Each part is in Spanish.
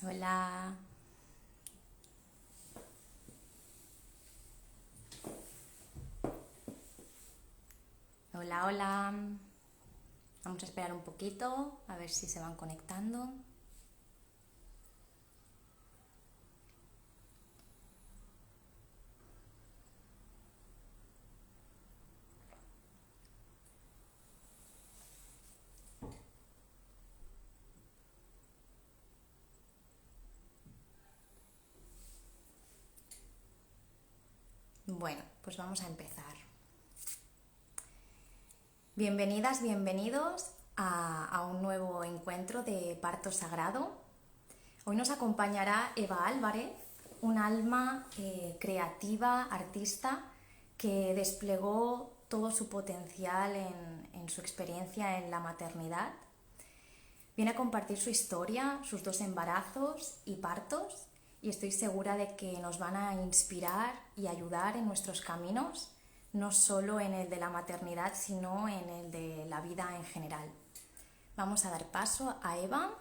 Hola, hola, hola. Vamos a esperar un poquito a ver si se van conectando. Bueno, pues vamos a empezar. Bienvenidas, bienvenidos a un nuevo encuentro de Parto Sagrado. Hoy nos acompañará Eva Álvarez, un alma creativa, artista, que desplegó todo su potencial en su experiencia en la maternidad. Viene a compartir su historia, sus dos embarazos y partos, y estoy segura de que nos van a inspirar y ayudar en nuestros caminos, no solo en el de la maternidad, sino en el de la vida en general. Vamos a dar paso a Eva.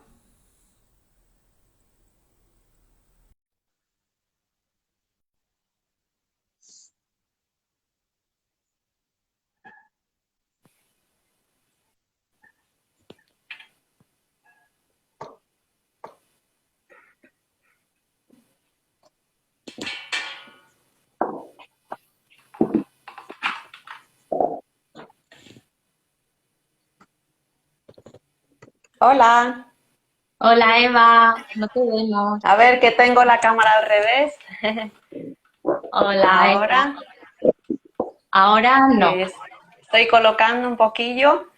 Hola, Hola Eva, no te vemos. a ver que tengo la cámara al revés. Hola Eva. Ahora Ahora no. que estoy colocando un poquillo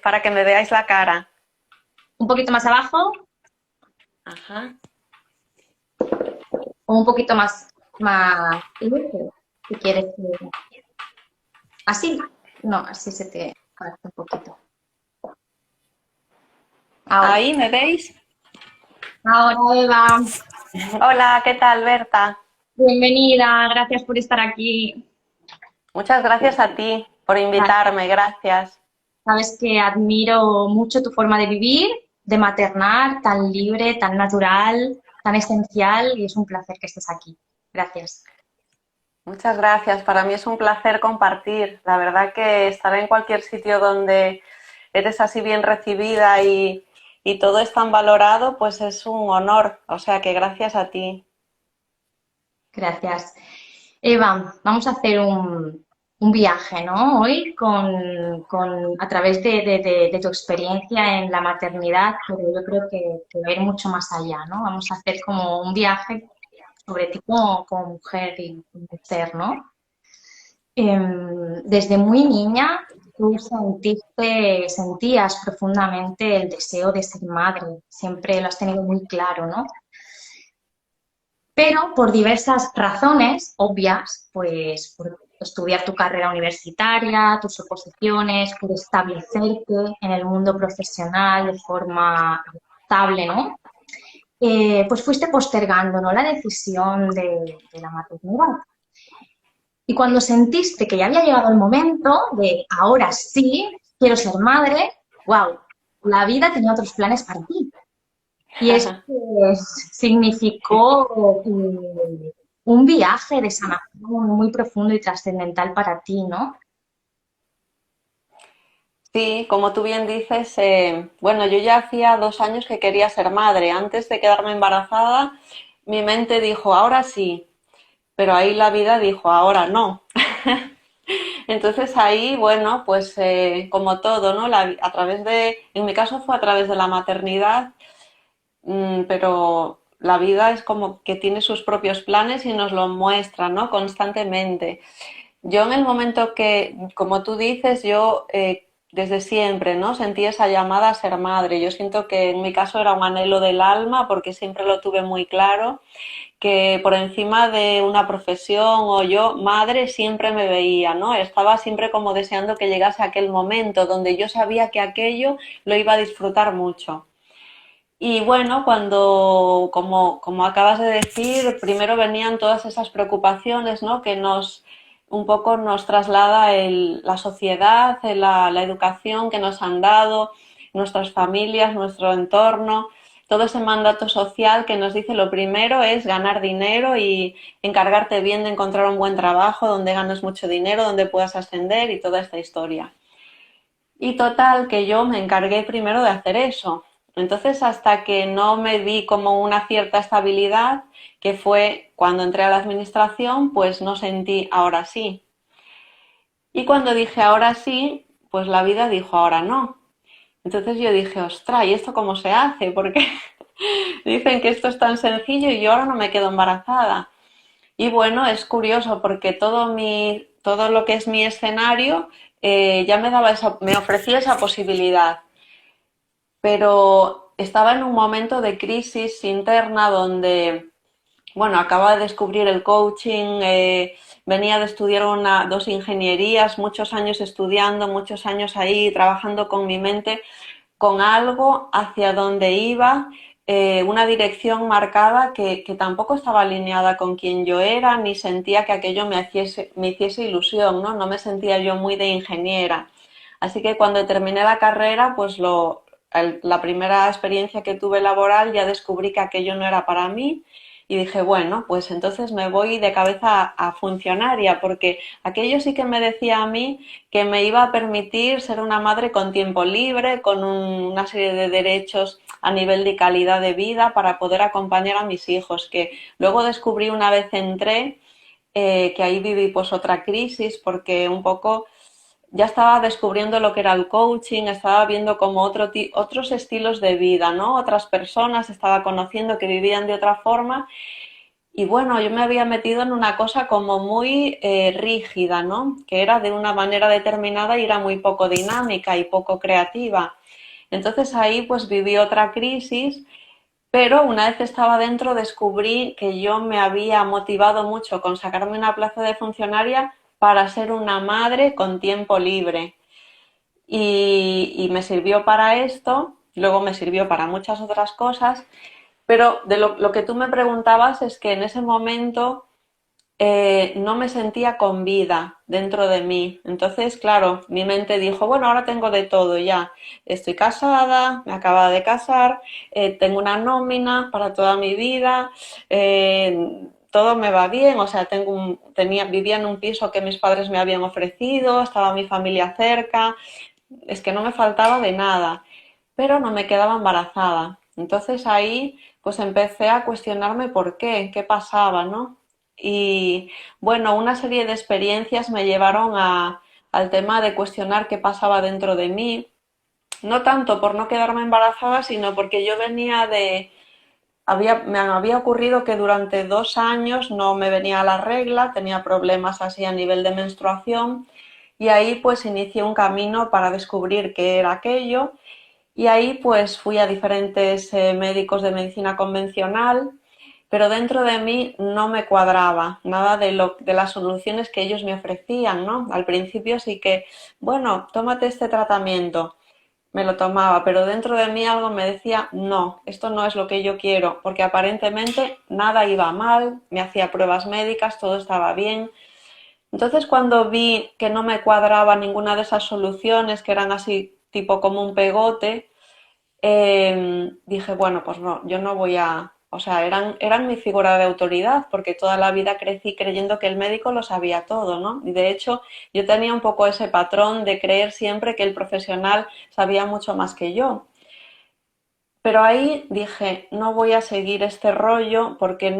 para que me veáis la cara. Un poquito más abajo Ajá. o un poquito más si quieres. Así, no, así se te conecta un poquito. Ahora. Ahí, ¿me veis? Ahora, Eva, Hola, ¿qué tal, Berta? bienvenida, gracias por estar aquí. Muchas gracias a ti por invitarme, gracias. Sabes que admiro mucho tu forma de vivir, de maternar, tan libre, tan natural, tan esencial, y es un placer que estés aquí. Gracias. Muchas gracias. Para mí es un placer compartir. La verdad que estar en cualquier sitio donde eres así bien recibida y todo es tan valorado, pues es un honor. O sea que gracias a ti. Gracias. Eva, vamos a hacer un viaje, ¿no? Hoy a través de tu experiencia en la maternidad, pero yo creo que va a ir mucho más allá, ¿no? Vamos a hacer como un viaje sobre ti como mujer y como ser, ¿no? Desde muy niña tú sentías profundamente el deseo de ser madre, siempre lo has tenido muy claro, ¿no? Pero por diversas razones obvias, pues por estudiar tu carrera universitaria, tus oposiciones, por establecerte en el mundo profesional de forma estable, ¿no? Pues fuiste postergando, ¿no?, la decisión de la maternidad. Y cuando sentiste que ya había llegado el momento de ahora sí, quiero ser madre, wow, la vida tenía otros planes para ti. Y esto pues, significó un viaje de sanación muy profundo y trascendental para ti, ¿no? Sí, como tú bien dices, bueno, yo ya hacía 2 años que quería ser madre. Antes de quedarme embarazada, mi mente dijo, ahora sí, pero ahí la vida dijo, ahora no. Entonces ahí, bueno, pues como todo, ¿no? A través en mi caso fue a través de la maternidad, pero la vida es como que tiene sus propios planes y nos lo muestra, ¿no? Constantemente. Yo en el momento que, como tú dices, yo desde siempre, ¿no? Sentí esa llamada a ser madre. Yo siento que en mi caso era un anhelo del alma porque siempre lo tuve muy claro, que por encima de una profesión o yo, madre, siempre me veía, ¿no? Estaba siempre como deseando que llegase aquel momento donde yo sabía que aquello lo iba a disfrutar mucho. Y bueno, cuando, como acabas de decir, primero venían todas esas preocupaciones, ¿no? Que un poco nos traslada la sociedad, la educación que nos han dado, nuestras familias, nuestro entorno. todo ese mandato social que nos dice lo primero es ganar dinero y encargarte bien de encontrar un buen trabajo donde ganes mucho dinero, donde puedas ascender y toda esta historia. Y total, que yo me encargué primero de hacer eso. Entonces, hasta que no me vi como una cierta estabilidad, que fue cuando entré a la administración, pues no sentí ahora sí. Y cuando dije ahora sí, pues la vida dijo ahora no. Entonces yo dije, ostras, ¿y esto cómo se hace? Porque dicen que esto es tan sencillo y yo ahora no me quedo embarazada. Y bueno, es curioso porque todo lo que es mi escenario ya me ofrecía esa posibilidad. Pero estaba en un momento de crisis interna donde, bueno, acababa de descubrir el coaching, venía de estudiar dos ingenierías, muchos años estudiando, muchos años ahí trabajando con mi mente, con algo hacia donde iba, una dirección marcada que tampoco estaba alineada con quien yo era, ni sentía que aquello me hiciese ilusión, ¿no? No me sentía yo muy de ingeniera. Así que cuando terminé la carrera, pues la primera experiencia que tuve laboral ya descubrí que aquello no era para mí y dije, bueno, pues entonces me voy de cabeza a funcionaria, porque aquello sí que me decía a mí que me iba a permitir ser una madre con tiempo libre, con una serie de derechos a nivel de calidad de vida para poder acompañar a mis hijos, que luego descubrí una vez entré, que ahí viví pues otra crisis, porque un poco ya estaba descubriendo lo que era el coaching, estaba viendo como otros estilos de vida, ¿no? Otras personas, estaba conociendo que vivían de otra forma y bueno, yo me había metido en una cosa como muy rígida, ¿no? Que era de una manera determinada y era muy poco dinámica y poco creativa. Entonces ahí pues viví otra crisis, pero una vez estaba dentro descubrí que yo me había motivado mucho con sacarme una plaza de funcionaria para ser una madre con tiempo libre. Y me sirvió para esto, luego me sirvió para muchas otras cosas, pero de lo que tú me preguntabas es que en ese momento no me sentía con vida dentro de mí. Entonces, claro, mi mente dijo, bueno, ahora tengo de todo ya. Estoy casada, me acaba de casar, tengo una nómina para toda mi vida, todo me va bien, o sea, vivía en un piso que mis padres me habían ofrecido, estaba mi familia cerca, es que no me faltaba de nada, pero no me quedaba embarazada. Entonces ahí pues empecé a cuestionarme qué pasaba, ¿no? Y bueno, una serie de experiencias me llevaron al tema de cuestionar qué pasaba dentro de mí, no tanto por no quedarme embarazada, sino porque yo venía me había ocurrido que durante 2 años no me venía la regla, tenía problemas así a nivel de menstruación y ahí pues inicié un camino para descubrir qué era aquello y ahí pues fui a diferentes médicos de medicina convencional, pero dentro de mí no me cuadraba nada de las soluciones que ellos me ofrecían, ¿no? Al principio sí que, bueno, tómate este tratamiento, me lo tomaba, pero dentro de mí algo me decía, no, esto no es lo que yo quiero, porque aparentemente nada iba mal, me hacía pruebas médicas, todo estaba bien. Entonces cuando vi que no me cuadraba ninguna de esas soluciones, que eran así tipo como un pegote, dije, bueno, pues no, yo no voy o sea, eran mi figura de autoridad, porque toda la vida crecí creyendo que el médico lo sabía todo, ¿no? Y de hecho, yo tenía un poco ese patrón de creer siempre que el profesional sabía mucho más que yo. Pero ahí dije, no voy a seguir este rollo porque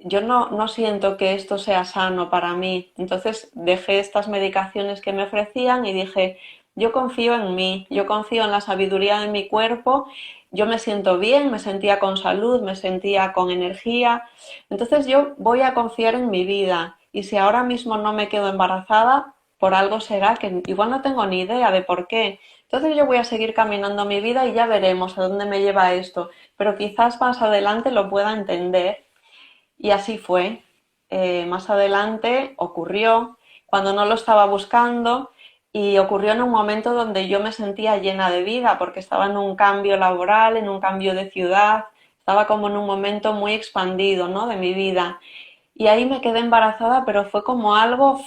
yo no siento que esto sea sano para mí. Entonces dejé estas medicaciones que me ofrecían y dije, yo confío en mí, yo confío en la sabiduría de mi cuerpo, yo me siento bien, me sentía con salud, me sentía con energía. Entonces yo voy a confiar en mi vida y si ahora mismo no me quedo embarazada, por algo será que igual no tengo ni idea de por qué. Entonces yo voy a seguir caminando mi vida y ya veremos a dónde me lleva esto, pero quizás más adelante lo pueda entender y así fue. Más adelante ocurrió cuando no lo estaba buscando y ocurrió en un momento donde yo me sentía llena de vida porque estaba en un cambio laboral, en un cambio de ciudad, estaba como en un momento muy expandido, ¿no? De mi vida. Y ahí me quedé embarazada, pero fue como algo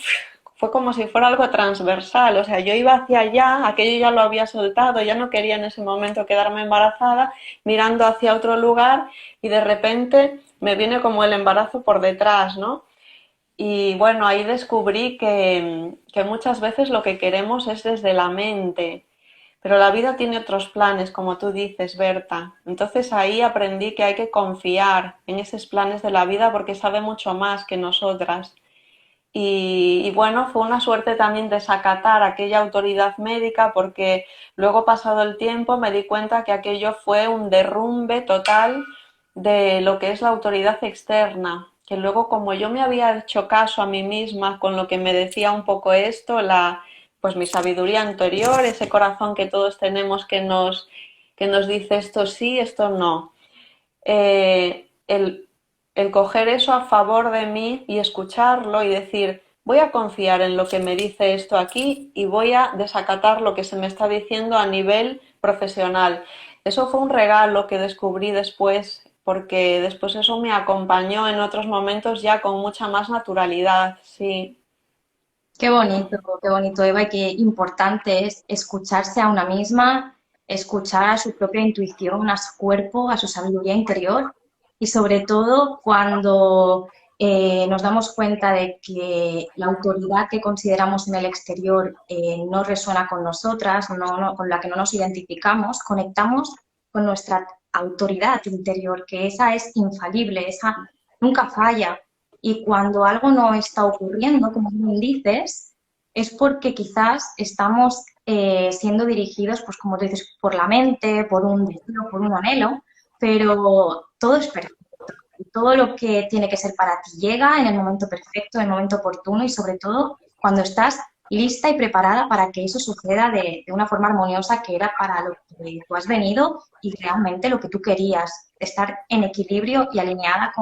fue como si fuera algo transversal, o sea, yo iba hacia allá, aquello ya lo había soltado, ya no quería en ese momento quedarme embarazada, mirando hacia otro lugar y de repente me viene como el embarazo por detrás, ¿no? Y bueno, ahí descubrí que muchas veces lo que queremos es desde la mente, pero la vida tiene otros planes, como tú dices, Berta. Entonces ahí aprendí que hay que confiar en esos planes de la vida porque sabe mucho más que nosotras. Y bueno, fue una suerte también desacatar aquella autoridad médica porque luego pasado el tiempo me di cuenta que aquello fue un derrumbe total de lo que es la autoridad externa, que luego como yo me había hecho caso a mí misma con lo que me decía un poco esto, pues mi sabiduría anterior, ese corazón que todos tenemos que nos dice esto sí, esto no, el coger eso a favor de mí y escucharlo y decir, voy a confiar en lo que me dice esto aquí y voy a desacatar lo que se me está diciendo a nivel profesional. Eso fue un regalo que descubrí después, porque después eso me acompañó en otros momentos ya con mucha más naturalidad, sí. Qué bonito, Eva, y qué importante es escucharse a una misma, escuchar a su propia intuición, a su cuerpo, a su sabiduría interior y sobre todo cuando nos damos cuenta de que la autoridad que consideramos en el exterior no resuena con nosotras, con la que no nos identificamos, conectamos con nuestra autoridad interior, que esa es infalible, esa nunca falla. Y cuando algo no está ocurriendo, como bien dices, es porque quizás estamos siendo dirigidos, pues como tú dices, por la mente, por un deseo, por un anhelo, pero todo es perfecto. Todo lo que tiene que ser para ti llega en el momento perfecto, en el momento oportuno y sobre todo cuando estás lista y preparada para que eso suceda de una forma armoniosa que era para lo que tú has venido y realmente lo que tú querías, estar en equilibrio y alineada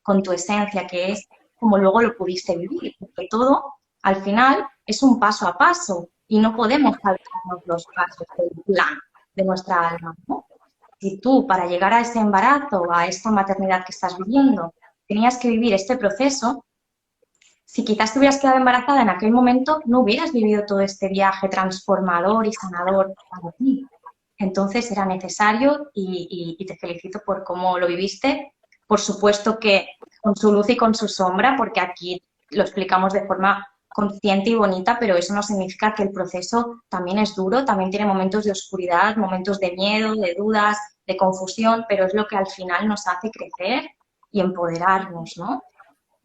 con tu esencia, que es como luego lo pudiste vivir, porque todo al final es un paso a paso y no podemos saltarnos los pasos del plan de nuestra alma, ¿no? Si tú para llegar a ese embarazo, a esta maternidad que estás viviendo, tenías que vivir este proceso, si quizás te hubieras quedado embarazada en aquel momento, no hubieras vivido todo este viaje transformador y sanador para ti. Entonces era necesario y te felicito por cómo lo viviste. Por supuesto que con su luz y con su sombra, porque aquí lo explicamos de forma consciente y bonita, pero eso no significa que el proceso también es duro, también tiene momentos de oscuridad, momentos de miedo, de dudas, de confusión, pero es lo que al final nos hace crecer y empoderarnos, ¿no?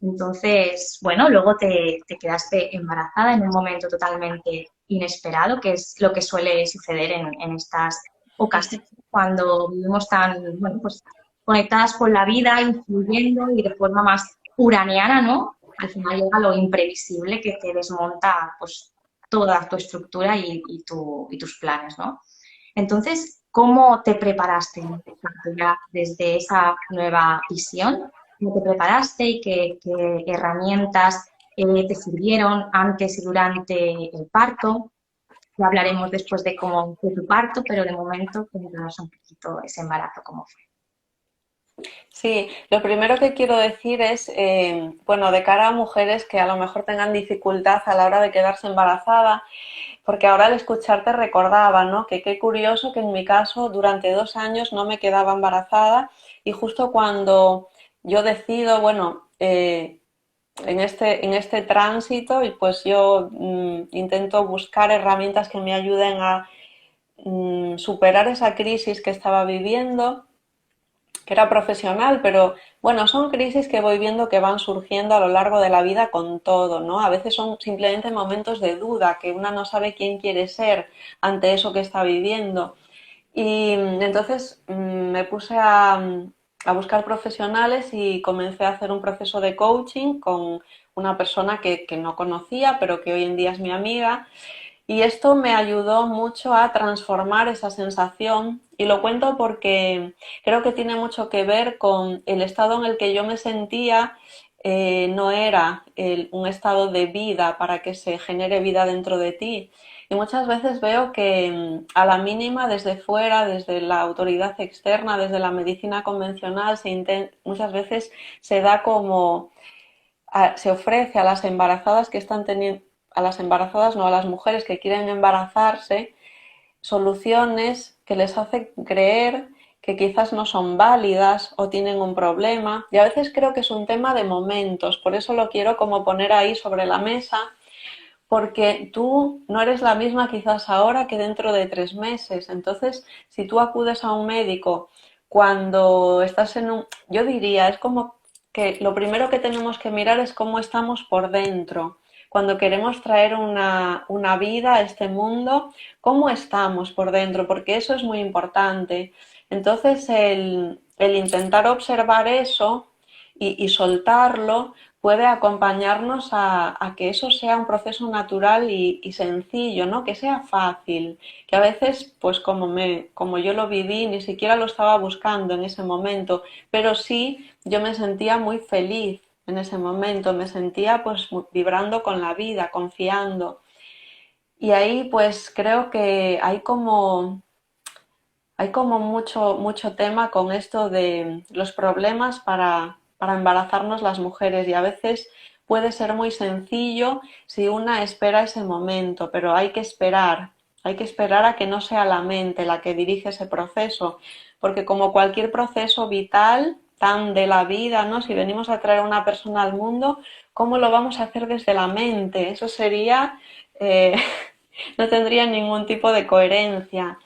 Entonces, bueno, luego te quedaste embarazada en un momento totalmente inesperado, que es lo que suele suceder en estas ocasiones cuando vivimos tan, bueno, pues conectadas con la vida, influyendo y de forma más uraniana, ¿no? Al final llega lo imprevisible que te desmonta, pues, toda tu estructura y tus planes, ¿no? Entonces, ¿cómo te preparaste ya desde esa nueva visión? ¿Cómo te preparaste y qué herramientas te sirvieron antes y durante el parto? Ya hablaremos después de cómo fue tu parto, pero de momento cuéntanos un poquito ese embarazo, cómo fue. Sí, lo primero que quiero decir es, bueno, de cara a mujeres que a lo mejor tengan dificultad a la hora de quedarse embarazada, porque ahora al escucharte recordaba, ¿no? Que qué curioso que en mi caso durante 2 años no me quedaba embarazada y justo cuando yo decido, bueno, en este tránsito, y pues yo intento buscar herramientas que me ayuden a superar esa crisis que estaba viviendo, que era profesional, pero bueno, son crisis que voy viendo que van surgiendo a lo largo de la vida con todo, ¿no? A veces son simplemente momentos de duda, que una no sabe quién quiere ser ante eso que está viviendo. Y entonces me puse a buscar profesionales y comencé a hacer un proceso de coaching con una persona que no conocía, pero que hoy en día es mi amiga. Y esto me ayudó mucho a transformar esa sensación y lo cuento porque creo que tiene mucho que ver con el estado en el que yo me sentía. No era un estado de vida para que se genere vida dentro de ti. Y muchas veces veo que a la mínima, desde fuera, desde la autoridad externa, desde la medicina convencional, muchas veces se da como se ofrece a las embarazadas que están a las embarazadas, no, a las mujeres que quieren embarazarse, soluciones que les hacen creer que quizás no son válidas o tienen un problema. Y a veces creo que es un tema de momentos, por eso lo quiero como poner ahí sobre la mesa, porque tú no eres la misma quizás ahora que dentro de 3 meses. Entonces, si tú acudes a un médico cuando estás en un... Yo diría, es como que lo primero que tenemos que mirar es cómo estamos por dentro. Cuando queremos traer una vida a este mundo, ¿cómo estamos por dentro? Porque eso es muy importante. Entonces, el intentar observar eso y soltarlo puede acompañarnos a que eso sea un proceso natural y sencillo, ¿no? Que sea fácil, que a veces, pues como yo lo viví, ni siquiera lo estaba buscando en ese momento, pero sí yo me sentía muy feliz en ese momento, me sentía pues vibrando con la vida, confiando. Y ahí pues creo que hay como mucho tema con esto de los problemas para embarazarnos las mujeres y a veces puede ser muy sencillo si una espera ese momento, pero hay que esperar a que no sea la mente la que dirige ese proceso, porque como cualquier proceso vital, tan de la vida, ¿no? Si venimos a traer a una persona al mundo, ¿cómo lo vamos a hacer desde la mente? Eso sería, eh, no tendría ningún tipo de coherencia.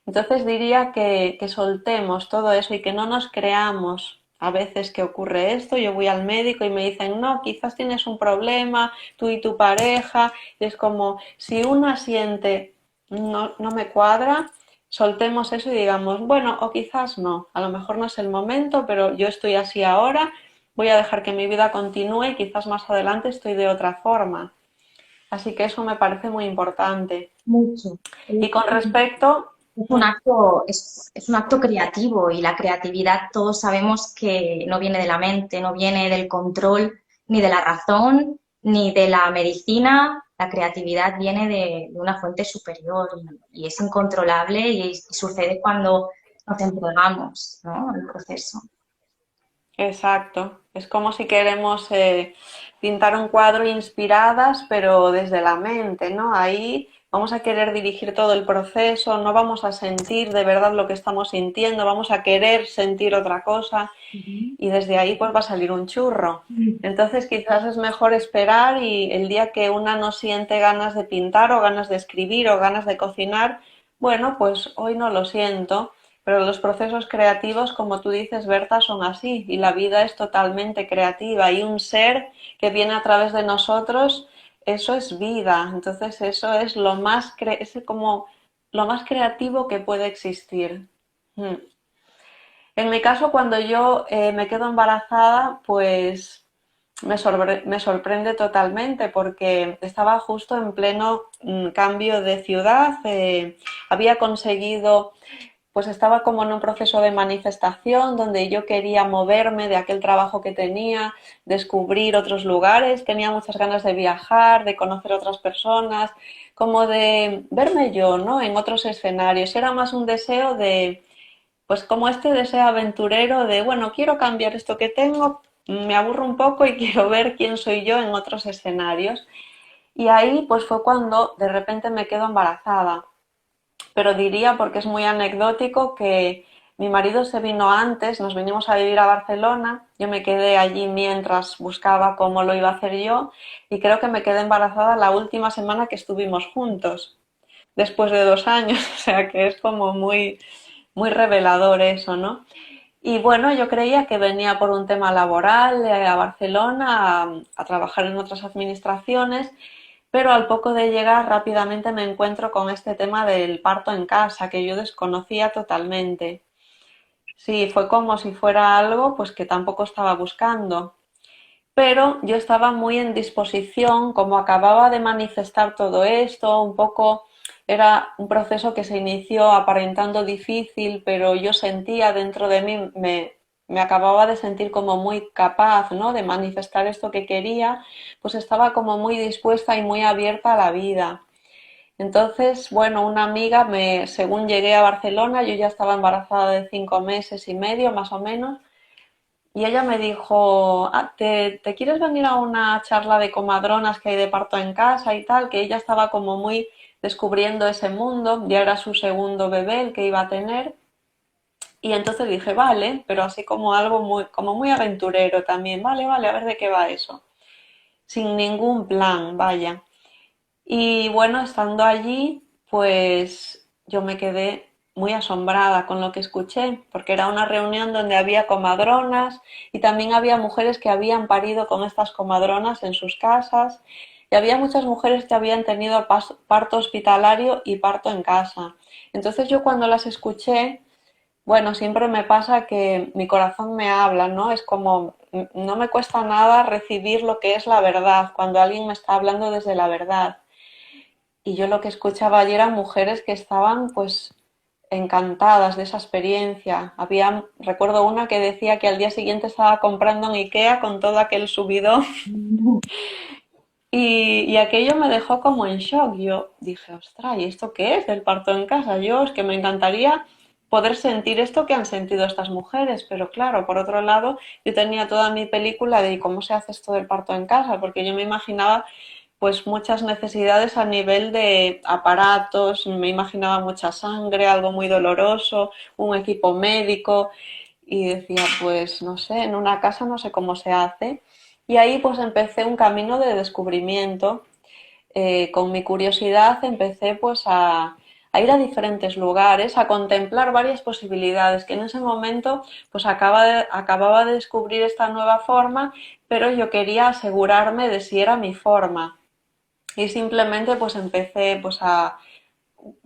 Entonces diría que soltemos todo eso y que no nos creamos a veces que ocurre esto. Yo voy al médico y me dicen, no, quizás tienes un problema, tú y tu pareja. Y es como, si una siente, no me cuadra, soltemos eso y digamos, bueno, o quizás no, a lo mejor no es el momento, pero yo estoy así ahora, voy a dejar que mi vida continúe y quizás más adelante estoy de otra forma. Así que eso me parece muy importante. Mucho. Y con respecto... Es un acto creativo y la creatividad todos sabemos que no viene de la mente, no viene del control, ni de la razón, ni de la medicina. La creatividad viene de una fuente superior y es incontrolable y sucede cuando nos entregamos, ¿no? al proceso. Exacto. Es como si queremos pintar un cuadro inspiradas, pero desde la mente, ¿no? Ahí vamos a querer dirigir todo el proceso, no vamos a sentir de verdad lo que estamos sintiendo, vamos a querer sentir otra cosa y desde ahí pues va a salir un churro. Entonces quizás es mejor esperar y el día que una no siente ganas de pintar o ganas de escribir o ganas de cocinar, bueno, pues hoy no lo siento, pero los procesos creativos, como tú dices, Berta, son así y la vida es totalmente creativa y un ser que viene a través de nosotros, eso es vida. Entonces eso es es como lo más creativo que puede existir. Mm. En mi caso, cuando yo me quedo embarazada, pues me sorprende totalmente porque estaba justo en pleno cambio de ciudad, había conseguido, pues estaba como en un proceso de manifestación donde yo quería moverme de aquel trabajo que tenía, descubrir otros lugares, tenía muchas ganas de viajar, de conocer otras personas, como de verme yo, ¿no? En otros escenarios. Era más un deseo de pues como este deseo aventurero de, bueno, quiero cambiar esto que tengo, me aburro un poco y quiero ver quién soy yo en otros escenarios. Y ahí pues fue cuando de repente me quedo embarazada. Pero diría, porque es muy anecdótico, que mi marido se vino antes, nos vinimos a vivir a Barcelona, yo me quedé allí mientras buscaba cómo lo iba a hacer yo y creo que me quedé embarazada la última semana que estuvimos juntos, después de 2 años, o sea que es como muy revelador eso, ¿no? Y bueno, yo creía que venía por un tema laboral a Barcelona a trabajar en otras administraciones, pero al poco de llegar rápidamente me encuentro con este tema del parto en casa que yo desconocía totalmente. Sí, fue como si fuera algo pues que tampoco estaba buscando, pero yo estaba muy en disposición, como acababa de manifestar todo esto, un poco era un proceso que se inició aparentando difícil, pero yo sentía dentro de mí, me acababa de sentir como muy capaz, ¿no? De manifestar esto que quería, pues estaba como muy dispuesta y muy abierta a la vida. Entonces, bueno, una amiga según llegué a Barcelona, yo ya estaba embarazada de 5 meses y medio, más o menos, y ella me dijo, "Ah, ¿te quieres venir a una charla de comadronas que hay de parto en casa y tal?", que ella estaba como muy descubriendo ese mundo, ya era su segundo bebé el que iba a tener. Y entonces dije, vale, pero así como algo como muy aventurero también, vale, vale, a ver de qué va eso. Sin ningún plan, vaya. Y bueno, estando allí, pues yo me quedé muy asombrada con lo que escuché, porque era una reunión donde había comadronas y también había mujeres que habían parido con estas comadronas en sus casas y había muchas mujeres que habían tenido parto hospitalario y parto en casa. Entonces yo cuando las escuché, bueno, siempre me pasa que mi corazón me habla, ¿no? Es como, no me cuesta nada recibir lo que es la verdad, cuando alguien me está hablando desde la verdad. Y yo lo que escuchaba allí eran mujeres que estaban pues encantadas de esa experiencia. Recuerdo una que decía que al día siguiente estaba comprando en IKEA con todo aquel subidón y aquello me dejó como en shock. Yo dije, ostras, ¿y esto qué es del parto en casa? Yo es que me encantaría poder sentir esto que han sentido estas mujeres, pero claro, por otro lado, yo tenía toda mi película de cómo se hace esto del parto en casa, porque yo me imaginaba pues muchas necesidades a nivel de aparatos, me imaginaba mucha sangre, algo muy doloroso, un equipo médico y decía, pues no sé, en una casa no sé cómo se hace. Y ahí pues empecé un camino de descubrimiento. Con mi curiosidad empecé pues a ir a diferentes lugares, a contemplar varias posibilidades, que en ese momento pues acababa de descubrir esta nueva forma, pero yo quería asegurarme de si era mi forma. Y simplemente pues empecé pues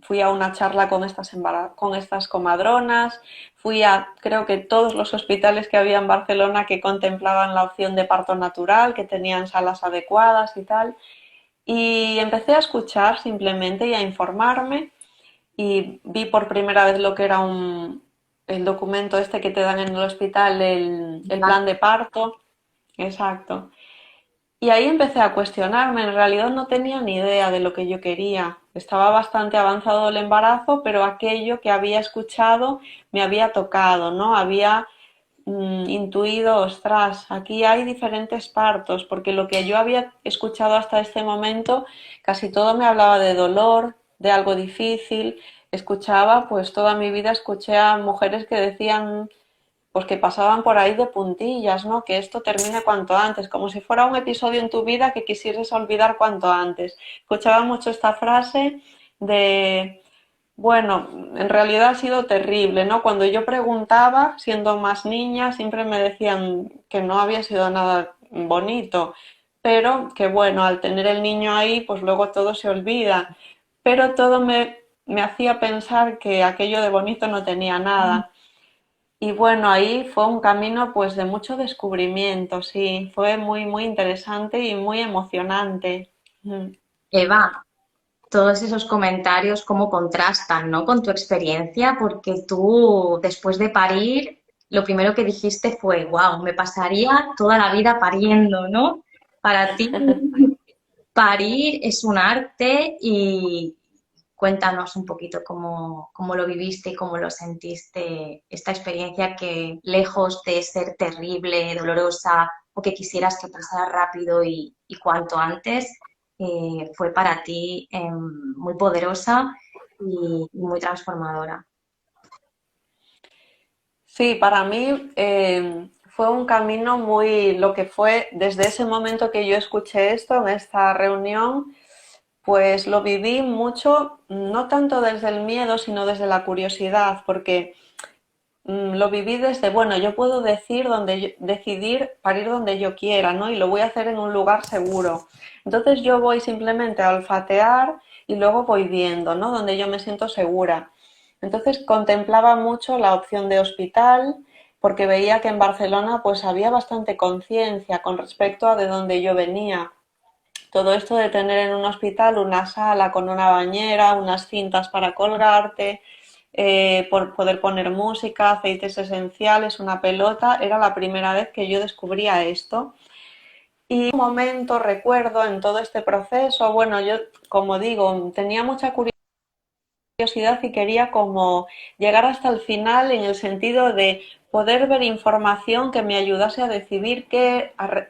fui a una charla con estas comadronas, fui a creo que todos los hospitales que había en Barcelona que contemplaban la opción de parto natural, que tenían salas adecuadas y tal. Y empecé a escuchar simplemente y a informarme y vi por primera vez lo que era el documento este que te dan en el hospital, el plan de parto. Exacto. Y ahí empecé a cuestionarme, en realidad no tenía ni idea de lo que yo quería. Estaba bastante avanzado el embarazo, pero aquello que había escuchado me había tocado, ¿no? Había intuido, ostras, aquí hay diferentes partos, porque lo que yo había escuchado hasta este momento, casi todo me hablaba de dolor, de algo difícil. Escuchaba, pues toda mi vida escuché a mujeres que decían pues que pasaban por ahí de puntillas, ¿no? Que esto termine cuanto antes, como si fuera un episodio en tu vida que quisieras olvidar cuanto antes. Escuchaba mucho esta frase de, bueno, en realidad ha sido terrible, ¿no? Cuando yo preguntaba, siendo más niña, siempre me decían que no había sido nada bonito, pero que bueno, al tener el niño ahí, pues luego todo se olvida. Pero todo me hacía pensar que aquello de bonito no tenía nada. Y bueno, ahí fue un camino pues de mucho descubrimiento, sí, fue muy, muy interesante y muy emocionante. Mm. Eva, todos esos comentarios cómo contrastan, ¿no? Con tu experiencia, porque tú después de parir, lo primero que dijiste fue, wow, me pasaría toda la vida pariendo, ¿no? Para ti, parir es un arte y cuéntanos un poquito cómo lo viviste y cómo lo sentiste, esta experiencia que lejos de ser terrible, dolorosa o que quisieras que pasara rápido y cuanto antes, fue para ti muy poderosa y muy transformadora. Sí, para mí fue un camino muy, lo que fue desde ese momento que yo escuché esto en esta reunión, pues lo viví mucho, no tanto desde el miedo, sino desde la curiosidad, porque lo viví desde, bueno, yo puedo decidir parir donde yo quiera, ¿no? Y lo voy a hacer en un lugar seguro. Entonces yo voy simplemente a olfatear y luego voy viendo, ¿no? Donde yo me siento segura. Entonces contemplaba mucho la opción de hospital porque veía que en Barcelona pues había bastante conciencia con respecto a de dónde yo venía. Todo esto de tener en un hospital una sala con una bañera, unas cintas para colgarte, por poder poner música, aceites esenciales, una pelota, era la primera vez que yo descubría esto. Y un momento recuerdo en todo este proceso, bueno, yo como digo, tenía mucha curiosidad curiosidad y quería como llegar hasta el final en el sentido de poder ver información que me ayudase a decidir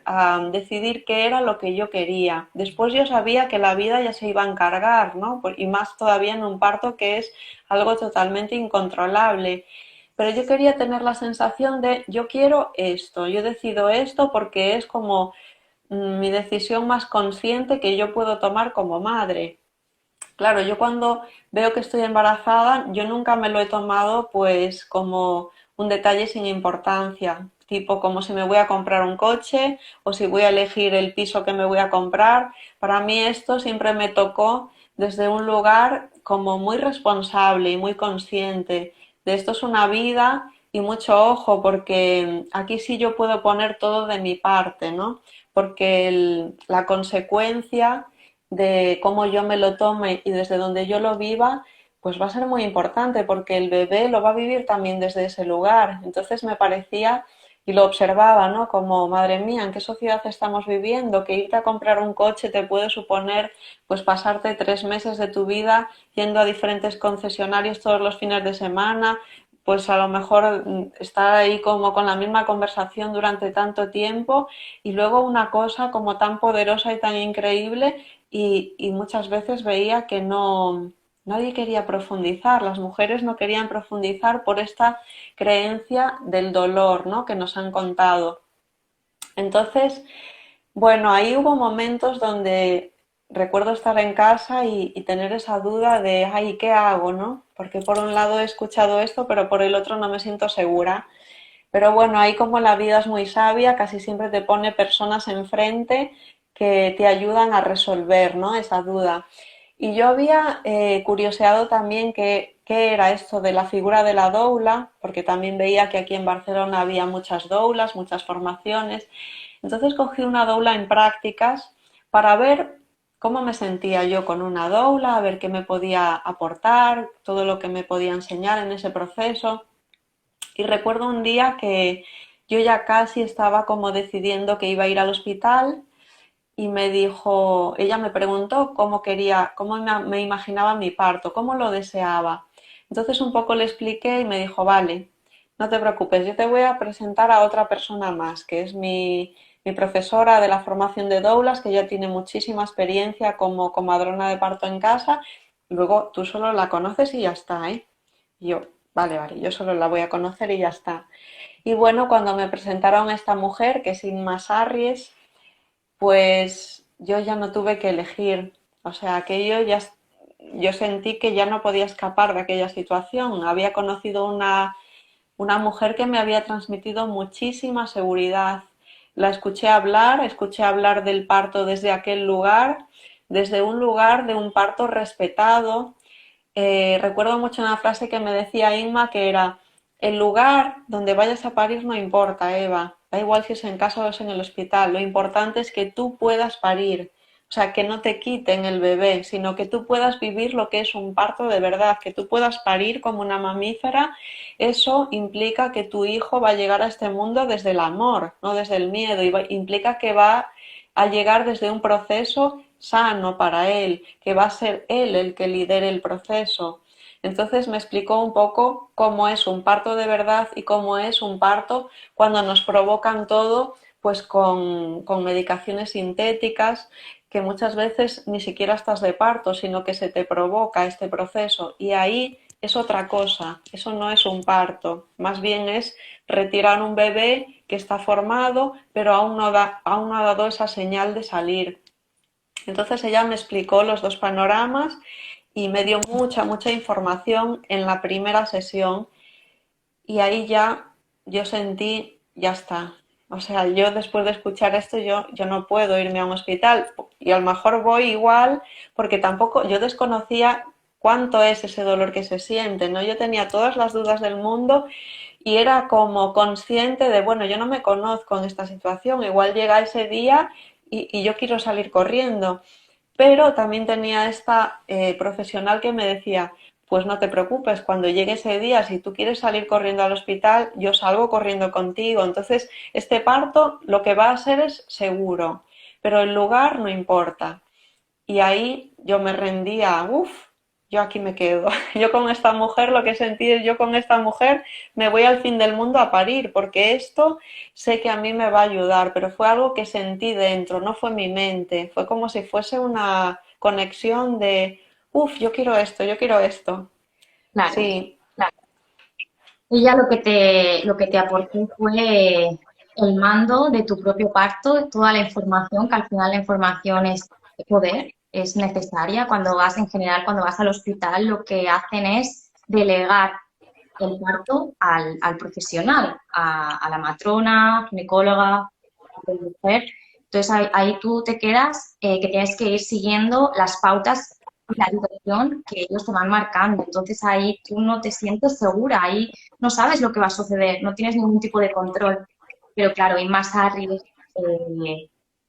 a decidir qué era lo que yo quería. Después yo sabía que la vida ya se iba a encargar, ¿no? Y más todavía en un parto que es algo totalmente incontrolable. Pero yo quería tener la sensación de yo quiero esto, yo decido esto porque es como mi decisión más consciente que yo puedo tomar como madre. Claro, yo cuando veo que estoy embarazada, yo nunca me lo he tomado pues como un detalle sin importancia, tipo como si me voy a comprar un coche o si voy a elegir el piso que me voy a comprar. Para mí esto siempre me tocó desde un lugar como muy responsable y muy consciente. De esto es una vida y mucho ojo porque aquí sí yo puedo poner todo de mi parte, ¿no? Porque la consecuencia de cómo yo me lo tome y desde donde yo lo viva, pues va a ser muy importante porque el bebé lo va a vivir también desde ese lugar. Entonces me parecía y lo observaba, ¿no? Como, madre mía, ¿en qué sociedad estamos viviendo? Que irte a comprar un coche te puede suponer, pues, pasarte 3 meses de tu vida yendo a diferentes concesionarios todos los fines de semana, pues a lo mejor estar ahí como con la misma conversación durante tanto tiempo y luego una cosa como tan poderosa y tan increíble y muchas veces veía que nadie quería profundizar, las mujeres no querían profundizar por esta creencia del dolor, ¿no? Que nos han contado. Entonces, bueno, ahí hubo momentos donde recuerdo estar en casa y tener esa duda de, ay, ¿qué hago, no? Porque por un lado he escuchado esto, pero por el otro no me siento segura. Pero bueno, ahí como la vida es muy sabia, casi siempre te pone personas enfrente que te ayudan a resolver, ¿no? Esa duda. Y yo había curioseado también qué era esto de la figura de la doula, porque también veía que aquí en Barcelona había muchas doulas, muchas formaciones. Entonces cogí una doula en prácticas para ver cómo me sentía yo con una doula, a ver qué me podía aportar, todo lo que me podía enseñar en ese proceso. Y recuerdo un día que yo ya casi estaba como decidiendo que iba a ir al hospital y me dijo, ella me preguntó cómo quería, cómo me imaginaba mi parto, cómo lo deseaba. Entonces un poco le expliqué y me dijo, vale, no te preocupes, yo te voy a presentar a otra persona más, que es mi profesora de la formación de doulas, que ya tiene muchísima experiencia como comadrona de parto en casa. Luego tú solo la conoces y ya está, ¿eh? Y yo, vale, vale, yo solo la voy a conocer y ya está. Y bueno, cuando me presentaron a esta mujer, que es Inma Sarries, pues yo ya no tuve que elegir. O sea, yo sentí que ya no podía escapar de aquella situación. Había conocido una mujer que me había transmitido muchísima seguridad. La escuché hablar del parto desde aquel lugar, desde un lugar de un parto respetado. Recuerdo mucho una frase que me decía Inma que era, el lugar donde vayas a parir no importa, Eva, da igual si es en casa o es en el hospital, lo importante es que tú puedas parir, o sea, que no te quiten el bebé, sino que tú puedas vivir lo que es un parto de verdad, que tú puedas parir como una mamífera. Eso implica que tu hijo va a llegar a este mundo desde el amor, no desde el miedo, y implica que va a llegar desde un proceso sano para él, que va a ser él el que lidere el proceso. Entonces me explicó un poco cómo es un parto de verdad y cómo es un parto cuando nos provocan todo, pues con medicaciones sintéticas, que muchas veces ni siquiera estás de parto, sino que se te provoca este proceso. Y ahí es otra cosa, eso no es un parto, más bien es retirar un bebé que está formado, pero aún no ha dado esa señal de salir. Entonces ella me explicó los dos panoramas y me dio mucha información en la primera sesión y ahí ya yo sentí, ya está. O sea, yo después de escuchar esto, yo no puedo irme a un hospital y a lo mejor voy igual porque tampoco, yo desconocía cuánto es ese dolor que se siente, ¿no? Yo tenía todas las dudas del mundo y era como consciente de, bueno, yo no me conozco en esta situación, igual llega ese día y yo quiero salir corriendo. Pero también tenía esta profesional que me decía, pues no te preocupes, cuando llegue ese día, si tú quieres salir corriendo al hospital, yo salgo corriendo contigo. Entonces, este parto lo que va a ser es seguro, pero el lugar no importa. Y ahí yo me rendía, uff, yo aquí me quedo. Yo con esta mujer, lo que sentí es yo con esta mujer me voy al fin del mundo a parir, porque esto sé que a mí me va a ayudar, pero fue algo que sentí dentro, no fue mi mente, fue como si fuese una conexión de, uff, yo quiero esto, yo quiero esto. Claro. Sí, Ella lo que te aportó fue el mando de tu propio parto, toda la información, que al final la información es poder, es necesaria. Cuando vas, en general, cuando vas al hospital, lo que hacen es delegar el parto al profesional, a la matrona, ginecóloga, a la mujer. Entonces ahí tú te quedas, que tienes que ir siguiendo las pautas y la dirección que ellos te van marcando. Entonces ahí tú no te sientes segura, ahí no sabes lo que va a suceder, no tienes ningún tipo de control. Pero claro, y más Harry,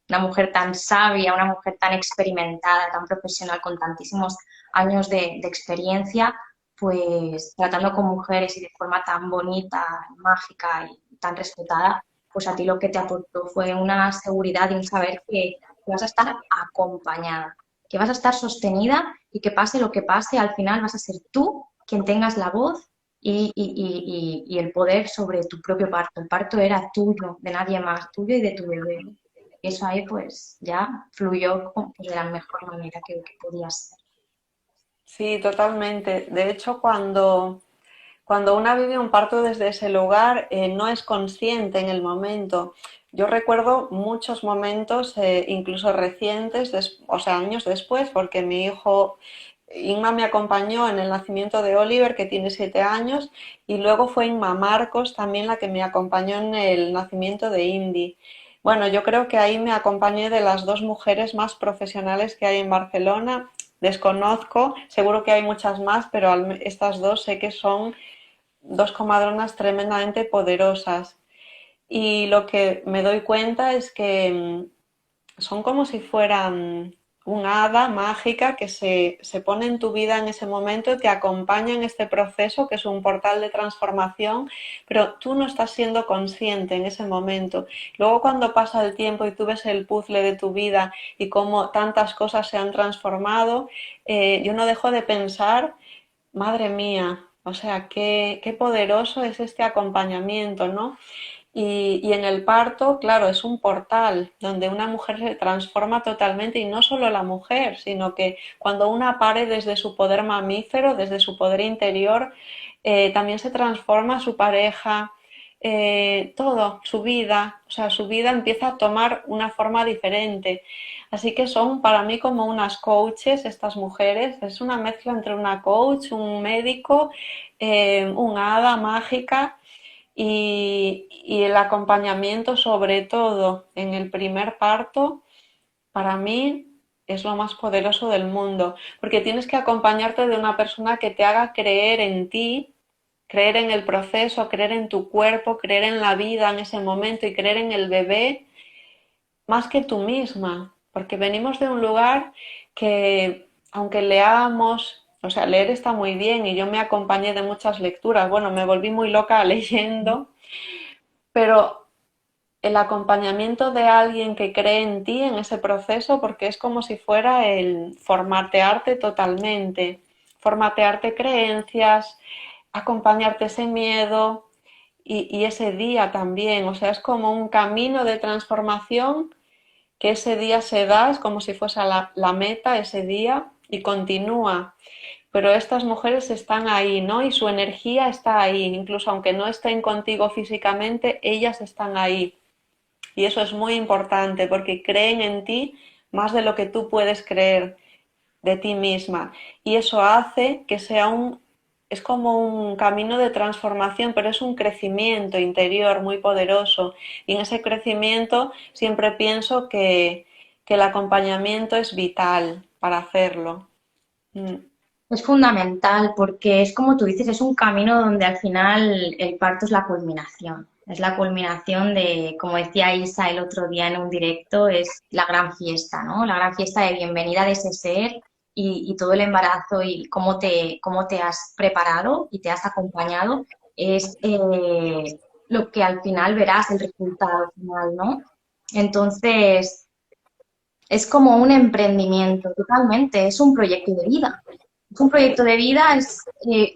una mujer tan sabia, una mujer tan experimentada, tan profesional, con tantísimos años de experiencia, pues tratando con mujeres y de forma tan bonita, mágica y tan respetada, pues a ti lo que te aportó fue una seguridad y un saber que vas a estar acompañada, que vas a estar sostenida y que pase lo que pase, al final vas a ser tú quien tengas la voz y el poder sobre tu propio parto. El parto era tuyo, de nadie más, tuyo y de tu bebé. Y eso ahí pues ya fluyó pues, de la mejor manera que podía ser. sí, totalmente. De hecho, cuando una vive un parto desde ese lugar, no es consciente en el momento. Yo recuerdo muchos momentos, incluso recientes, o sea, años después, porque mi hijo Inma me acompañó en el nacimiento de Oliver, que tiene 7 años, y luego fue Inma Marcos también la que me acompañó en el nacimiento de Indy. Bueno, yo creo que ahí me acompañé de las dos mujeres más profesionales que hay en Barcelona. Desconozco, seguro que hay muchas más, pero estas dos sé que son dos comadronas tremendamente poderosas. Y lo que me doy cuenta es que son como si fueran un hada mágica que se pone en tu vida en ese momento, te acompaña en este proceso que es un portal de transformación, pero tú no estás siendo consciente en ese momento. Luego cuando pasa el tiempo y tú ves el puzzle de tu vida y cómo tantas cosas se han transformado, yo no dejo de pensar, madre mía, o sea, qué poderoso es este acompañamiento, ¿no? Y en el parto, claro, es un portal donde una mujer se transforma totalmente y no solo la mujer, sino que cuando una pare desde su poder mamífero, desde su poder interior, también se transforma su pareja, todo, su vida, o sea, su vida empieza a tomar una forma diferente. Así que son para mí como unas coaches, estas mujeres, es una mezcla entre una coach, un médico, un hada mágica y el acompañamiento, sobre todo en el primer parto, para mí es lo más poderoso del mundo, porque tienes que acompañarte de una persona que te haga creer en ti, creer en el proceso, creer en tu cuerpo, creer en la vida en ese momento y creer en el bebé más que tú misma, porque venimos de un lugar que, aunque leamos, o sea, leer está muy bien y yo me acompañé de muchas lecturas, bueno, me volví muy loca leyendo, pero el acompañamiento de alguien que cree en ti en ese proceso, porque es como si fuera el formatearte totalmente, formatearte creencias, acompañarte ese miedo y ese día también, o sea, es como un camino de transformación que ese día se da, es como si fuese la meta ese día y continúa. Pero estas mujeres están ahí, ¿no? Y su energía está ahí, incluso aunque no estén contigo físicamente, ellas están ahí. Y eso es muy importante porque creen en ti más de lo que tú puedes creer de ti misma. Y eso hace que sea es como un camino de transformación, pero es un crecimiento interior muy poderoso. Y en ese crecimiento siempre pienso que el acompañamiento es vital para hacerlo. Mm. Es fundamental porque es como tú dices, es un camino donde al final el parto es la culminación. Es la culminación de, como decía Isa el otro día en un directo, es la gran fiesta, ¿no? La gran fiesta de bienvenida de ese ser y todo el embarazo y cómo te has preparado y te has acompañado es lo que al final verás, el resultado final, ¿no? Entonces, es como un emprendimiento, totalmente, es un proyecto de vida. es un proyecto de vida, es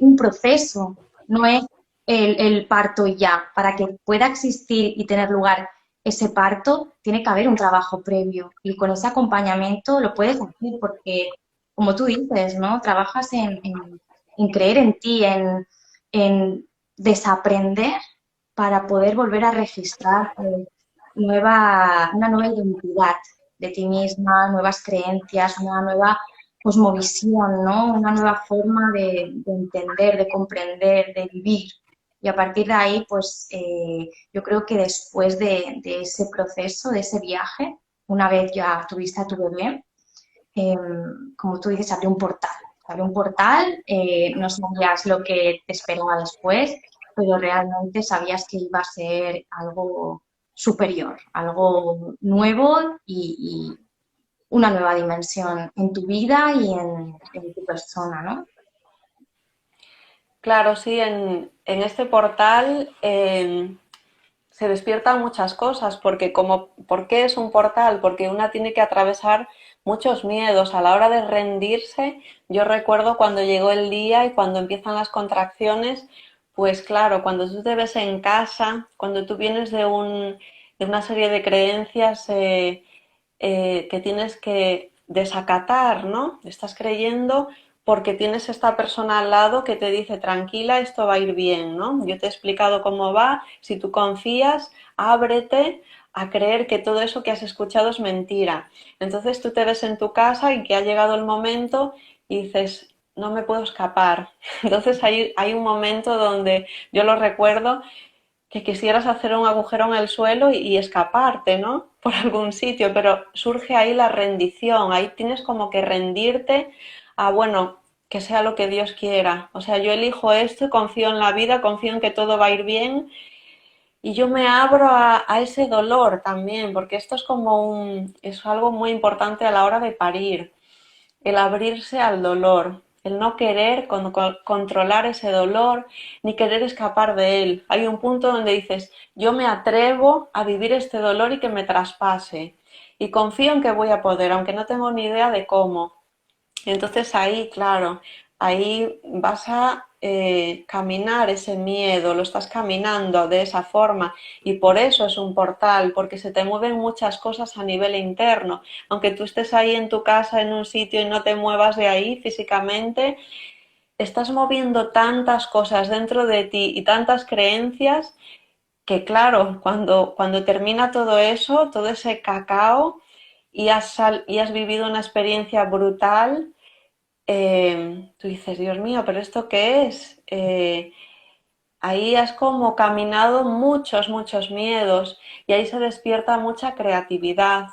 un proceso, no es el parto y ya. Para que pueda existir y tener lugar ese parto, tiene que haber un trabajo previo y con ese acompañamiento lo puedes hacer porque, como tú dices, ¿no? Trabajas en creer en ti, en desaprender para poder volver a registrar una nueva identidad de ti misma, nuevas creencias, una nueva cosmovisión, ¿no? Una nueva forma de entender, de comprender, de vivir. Y a partir de ahí, pues yo creo que después de ese proceso, de ese viaje, una vez ya tuviste a tu bebé, eh, como tú dices, abrió un portal. Abrió un portal, no sabías lo que te esperaba después, pero realmente sabías que iba a ser algo superior, algo nuevo y una nueva dimensión en tu vida y en tu persona, ¿no? Claro, sí, en este portal se despiertan muchas cosas, porque ¿por qué es un portal? Porque una tiene que atravesar muchos miedos. A la hora de rendirse, yo recuerdo cuando llegó el día y cuando empiezan las contracciones, pues claro, cuando tú te ves en casa, cuando tú vienes de una serie de creencias que tienes que desacatar, ¿no? Estás creyendo porque tienes esta persona al lado que te dice, tranquila, esto va a ir bien, ¿no? Yo te he explicado cómo va, si tú confías, ábrete a creer que todo eso que has escuchado es mentira. Entonces tú te ves en tu casa y que ha llegado el momento y dices, no me puedo escapar. Entonces hay un momento donde yo lo recuerdo que quisieras hacer un agujero en el suelo y escaparte, ¿no? Por algún sitio, pero surge ahí la rendición, ahí tienes como que rendirte a, bueno, que sea lo que Dios quiera. O sea, yo elijo esto, confío en la vida, confío en que todo va a ir bien y yo me abro a ese dolor también, porque esto es como es algo muy importante a la hora de parir, el abrirse al dolor, el no querer controlar ese dolor ni querer escapar de él. Hay un punto donde dices, yo me atrevo a vivir este dolor y que me traspase. Y confío en que voy a poder, aunque no tengo ni idea de cómo. Entonces ahí, claro, ahí vas a caminar ese miedo, lo estás caminando de esa forma y por eso es un portal, porque se te mueven muchas cosas a nivel interno. Aunque tú estés ahí en tu casa, en un sitio y no te muevas de ahí físicamente, estás moviendo tantas cosas dentro de ti y tantas creencias que claro, cuando termina todo eso, todo ese cacao y has vivido una experiencia brutal, tú dices, Dios mío, pero ¿esto qué es? Ahí has como caminado muchos, muchos miedos y ahí se despierta mucha creatividad.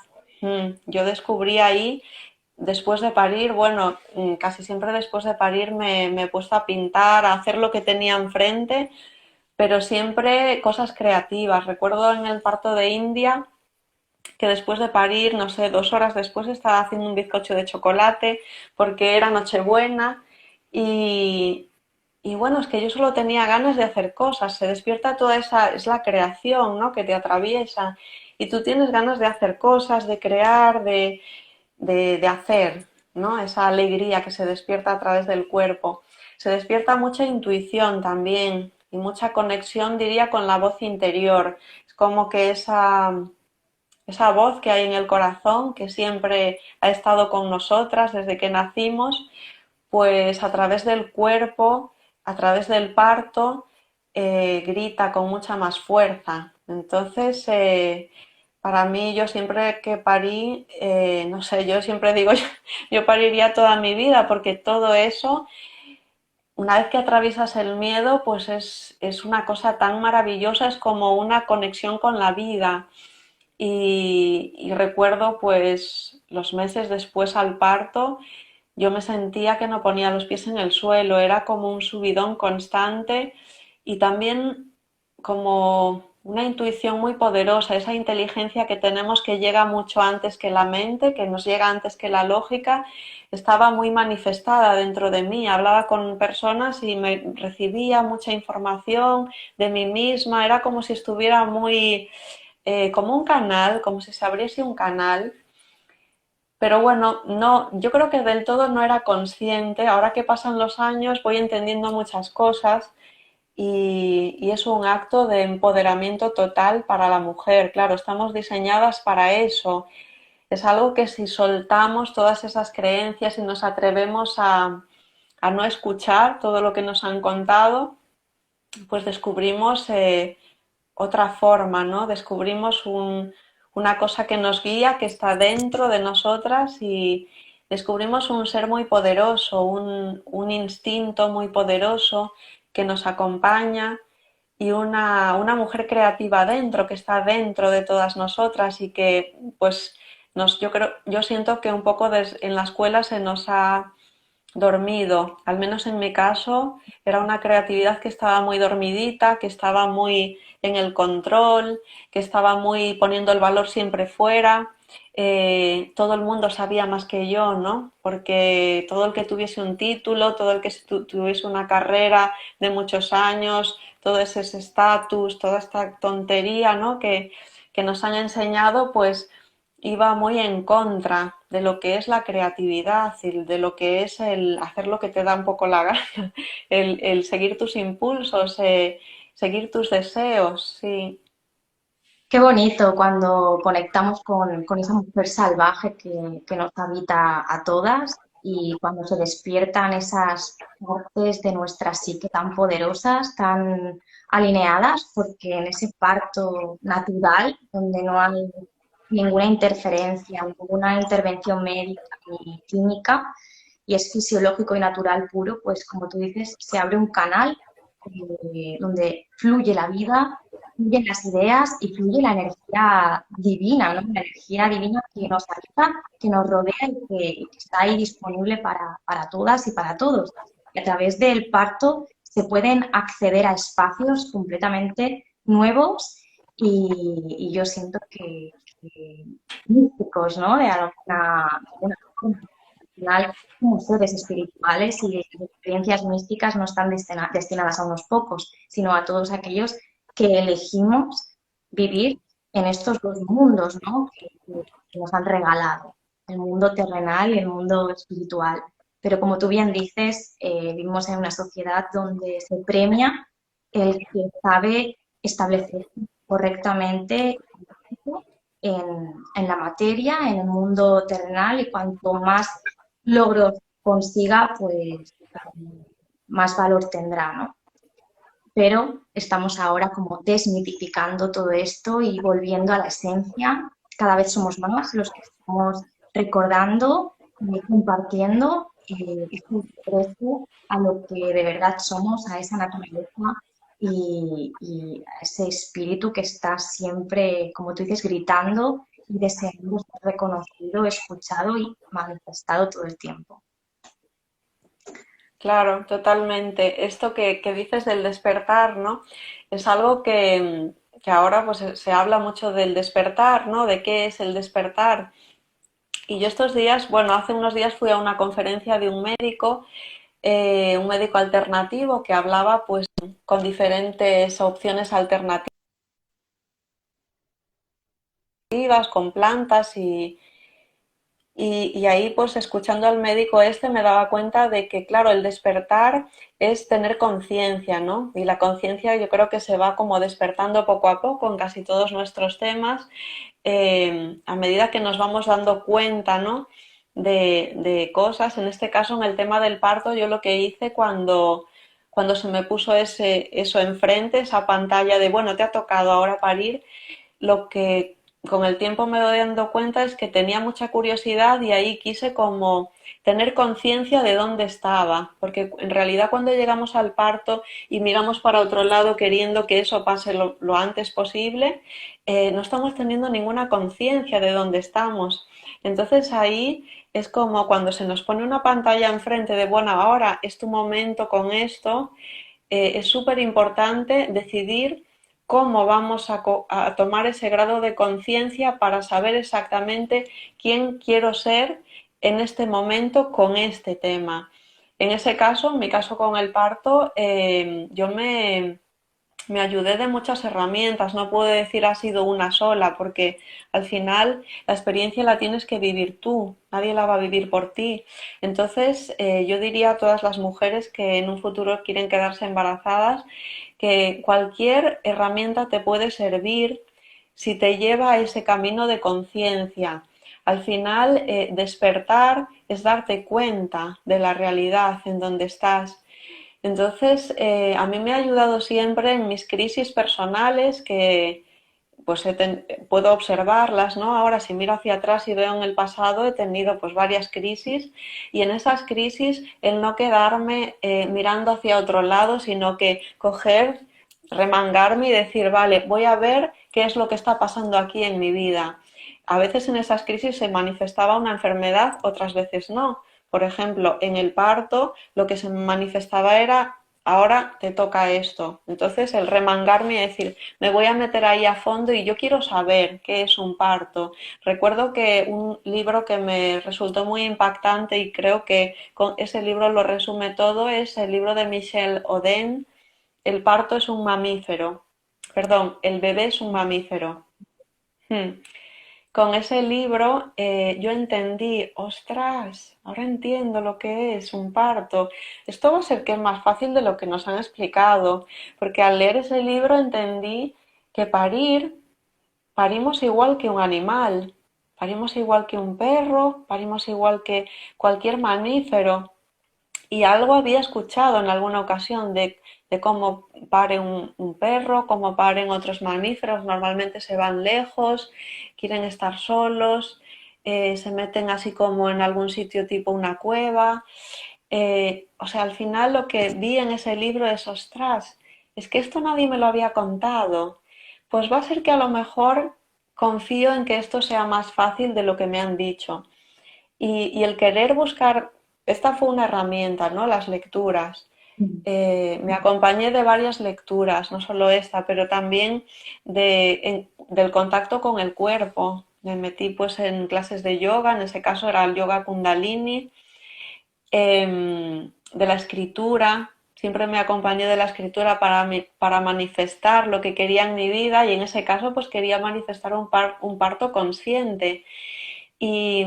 Yo descubrí ahí, después de parir, bueno, casi siempre después de parir me he puesto a pintar, a hacer lo que tenía enfrente, pero siempre cosas creativas. Recuerdo en el parto de India que después de parir, no sé, 2 horas después estaba haciendo un bizcocho de chocolate porque era Nochebuena y, y bueno, es que yo solo tenía ganas de hacer cosas, se despierta toda esa, es la creación, ¿no? Que te atraviesa y tú tienes ganas de hacer cosas, de crear, de hacer, ¿no? Esa alegría que se despierta a través del cuerpo. Se despierta mucha intuición también y mucha conexión, diría, con la voz interior. Es como que esa voz que hay en el corazón, que siempre ha estado con nosotras desde que nacimos, pues a través del cuerpo, a través del parto, grita con mucha más fuerza. Entonces, para mí, yo siempre que parí, no sé, yo siempre digo, yo pariría toda mi vida, porque todo eso, una vez que atraviesas el miedo, pues es una cosa tan maravillosa, es como una conexión con la vida. Y recuerdo pues los meses después al parto, yo me sentía que no ponía los pies en el suelo, era como un subidón constante y también como una intuición muy poderosa, esa inteligencia que tenemos que llega mucho antes que la mente, que nos llega antes que la lógica, estaba muy manifestada dentro de mí. Hablaba con personas y me recibía mucha información de mí misma, era como si estuviera muy como un canal, como si se abriese un canal, pero bueno, no, yo creo que del todo no era consciente. Ahora que pasan los años voy entendiendo muchas cosas y es un acto de empoderamiento total para la mujer. Claro, estamos diseñadas para eso. Es algo que si soltamos todas esas creencias y nos atrevemos a no escuchar todo lo que nos han contado, pues descubrimos otra forma, ¿no? Descubrimos una cosa que nos guía, que está dentro de nosotras y descubrimos un ser muy poderoso, un instinto muy poderoso que nos acompaña y una mujer creativa dentro, que está dentro de todas nosotras y que pues yo siento que un poco en la escuela se nos ha dormido, al menos en mi caso, era una creatividad que estaba muy dormidita, que estaba muy en el control, que estaba muy poniendo el valor siempre fuera. Todo el mundo sabía más que yo, ¿no? Porque todo el que tuviese un título, todo el que tuviese una carrera de muchos años, todo ese estatus, toda esta tontería, ¿no? Que nos han enseñado, pues iba muy en contra de lo que es la creatividad y de lo que es el hacer lo que te da un poco la gana, el seguir tus impulsos, seguir tus deseos, sí. Qué bonito cuando conectamos con esa mujer salvaje que nos habita a todas y cuando se despiertan esas partes de nuestra psique tan poderosas, tan alineadas, porque en ese parto natural, donde no hay ninguna interferencia, ninguna intervención médica ni química, y es fisiológico y natural puro, pues como tú dices, se abre un canal donde fluye la vida, fluyen las ideas y fluye la energía divina, ¿no? La energía divina que nos habita, que nos rodea y que está ahí disponible para todas y para todos. Y a través del parto se pueden acceder a espacios completamente nuevos y yo siento que místicos, ¿no? De alguna forma. Al final, como seres espirituales y las experiencias místicas no están destinadas a unos pocos, sino a todos aquellos que elegimos vivir en estos dos mundos, ¿no? Que nos han regalado, el mundo terrenal y el mundo espiritual. Pero como tú bien dices, vivimos en una sociedad donde se premia el que sabe establecer correctamente en la materia, en el mundo terrenal, y cuanto más logros consiga, pues más valor tendrá, ¿no? Pero estamos ahora como desmitificando todo esto y volviendo a la esencia. Cada vez somos más los que estamos recordando y compartiendo este regreso a lo que de verdad somos, a esa naturaleza y a ese espíritu que está siempre, como tú dices, gritando y deseando ser reconocido, escuchado y manifestado todo el tiempo. Claro, totalmente. Esto que dices del despertar, ¿no? Es algo que ahora pues se habla mucho del despertar, ¿no? De qué es el despertar. Y yo estos días, bueno, hace unos días fui a una conferencia de un médico alternativo que hablaba pues con diferentes opciones alternativas, con plantas y ahí pues escuchando al médico me daba cuenta de que claro, el despertar es tener conciencia, ¿no? Y la conciencia yo creo que se va como despertando poco a poco en casi todos nuestros temas, a medida que nos vamos dando cuenta, ¿no? De cosas. En este caso, en el tema del parto, yo lo que hice cuando se me puso eso enfrente, esa pantalla de, bueno, te ha tocado ahora parir, lo que con el tiempo me doy dando cuenta es que tenía mucha curiosidad y ahí quise como tener conciencia de dónde estaba, porque en realidad cuando llegamos al parto y miramos para otro lado queriendo que eso pase lo antes posible, no estamos teniendo ninguna conciencia de dónde estamos. Entonces ahí es como cuando se nos pone una pantalla enfrente de, bueno, ahora es tu momento con esto, es súper importante decidir cómo vamos a tomar ese grado de conciencia para saber exactamente quién quiero ser en este momento con este tema. En ese caso, en mi caso con el parto, yo me ayudé de muchas herramientas, no puedo decir ha sido una sola, porque al final la experiencia la tienes que vivir tú, nadie la va a vivir por ti. Entonces, yo diría a todas las mujeres que en un futuro quieren quedarse embarazadas que cualquier herramienta te puede servir si te lleva a ese camino de conciencia. Al final, despertar es darte cuenta de la realidad en donde estás. Entonces, a mí me ha ayudado siempre en mis crisis personales, que pues puedo observarlas, ¿no? Ahora, si miro hacia atrás y veo en el pasado, he tenido pues varias crisis, y en esas crisis el no quedarme mirando hacia otro lado, sino que coger, remangarme y decir, vale, voy a ver qué es lo que está pasando aquí en mi vida. A veces en esas crisis se manifestaba una enfermedad, otras veces no. Por ejemplo, en el parto lo que se manifestaba era, ahora te toca esto. Entonces el remangarme y decir, me voy a meter ahí a fondo y yo quiero saber qué es un parto. Recuerdo que un libro que me resultó muy impactante, y creo que con ese libro lo resume todo, es el libro de Michel Oden, El parto es un mamífero. Perdón, el bebé es un mamífero. Hmm. Con ese libro yo entendí, ostras, ahora entiendo lo que es un parto. Esto va a ser que es más fácil de lo que nos han explicado, porque al leer ese libro entendí que parimos igual que un animal, parimos igual que un perro, parimos igual que cualquier mamífero. Y algo había escuchado en alguna ocasión de cómo pare un perro, cómo paren otros mamíferos. Normalmente se van lejos, quieren estar solos, se meten así como en algún sitio tipo una cueva. O sea, al final lo que vi en ese libro es, ostras, es que esto nadie me lo había contado. Pues va a ser que a lo mejor confío en que esto sea más fácil de lo que me han dicho. Y el querer buscar, esta fue una herramienta, ¿no? Las lecturas. Me acompañé de varias lecturas, no solo esta, pero también del contacto con el cuerpo. Me metí pues en clases de yoga, en ese caso era el yoga Kundalini, de la escritura. Siempre me acompañé de la escritura para manifestar lo que quería en mi vida, y en ese caso pues quería manifestar un parto consciente. Y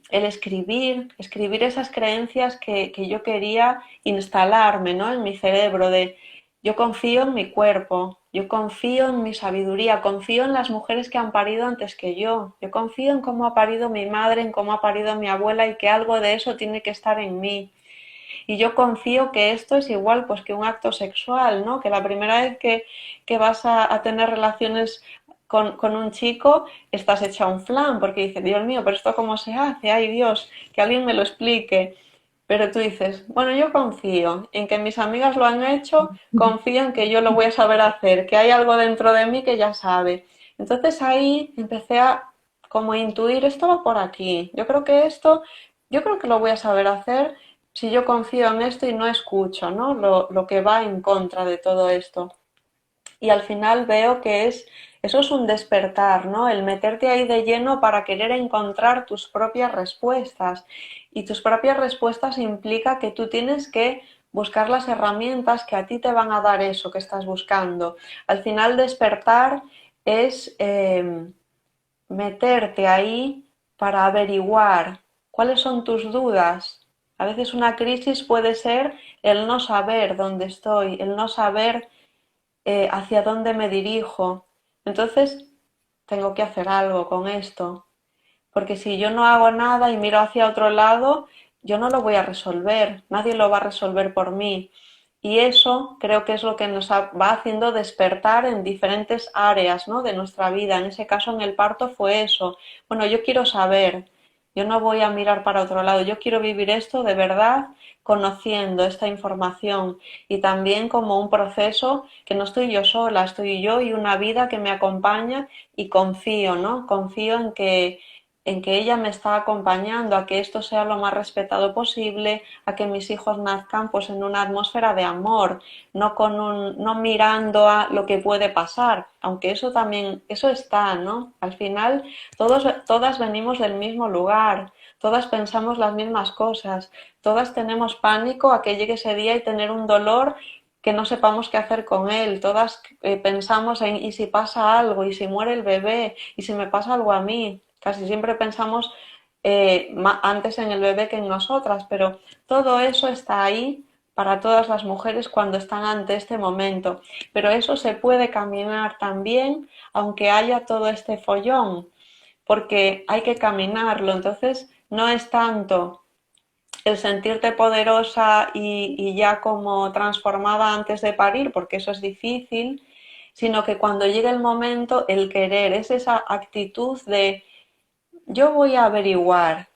el escribir esas creencias que yo quería instalarme, ¿no? En mi cerebro de yo confío en mi cuerpo, yo confío en mi sabiduría, confío en las mujeres que han parido antes que yo confío en cómo ha parido mi madre, en cómo ha parido mi abuela, y que algo de eso tiene que estar en mí. Y yo confío que esto es igual pues que un acto sexual, ¿no? Que la primera vez que vas a tener relaciones con un chico, estás hecha un flan, porque dices, Dios mío, pero esto cómo se hace, ay Dios, que alguien me lo explique. Pero tú dices, bueno, yo confío en que mis amigas lo han hecho, confío en que yo lo voy a saber hacer, que hay algo dentro de mí que ya sabe. Entonces ahí empecé a como intuir, esto va por aquí, yo creo que esto, yo creo que lo voy a saber hacer si yo confío en esto y no escucho, ¿no? Lo que va en contra de todo esto. Y al final veo que eso es un despertar, ¿no? El meterte ahí de lleno para querer encontrar tus propias respuestas. Y tus propias respuestas implica que tú tienes que buscar las herramientas que a ti te van a dar eso que estás buscando. Al final despertar es meterte ahí para averiguar cuáles son tus dudas. A veces una crisis puede ser el no saber dónde estoy, el no saber hacia dónde me dirijo. Entonces, tengo que hacer algo con esto, porque si yo no hago nada y miro hacia otro lado, yo no lo voy a resolver, nadie lo va a resolver por mí. Y eso creo que es lo que nos va haciendo despertar en diferentes áreas, ¿no? De nuestra vida. En ese caso, en el parto fue eso. Bueno, yo quiero saber, yo no voy a mirar para otro lado, yo quiero vivir esto de verdad, conociendo esta información, y también como un proceso que no estoy yo sola, estoy yo y una vida que me acompaña, y confío, ¿no? Confío en que ella me está acompañando a que esto sea lo más respetado posible, a que mis hijos nazcan pues en una atmósfera de amor, no mirando a lo que puede pasar, aunque eso también, eso está, ¿no? Al final todas venimos del mismo lugar, todas pensamos las mismas cosas, todas tenemos pánico a que llegue ese día y tener un dolor que no sepamos qué hacer con él. Todas pensamos en ¿y si pasa algo? ¿Y si muere el bebé? ¿Y si me pasa algo a mí? Casi siempre pensamos antes en el bebé que en nosotras, pero todo eso está ahí para todas las mujeres cuando están ante este momento. Pero eso se puede caminar también, aunque haya todo este follón, porque hay que caminarlo. Entonces, no es tanto el sentirte poderosa y ya como transformada antes de parir, porque eso es difícil, sino que cuando llegue el momento, el querer, es esa actitud de yo voy a averiguar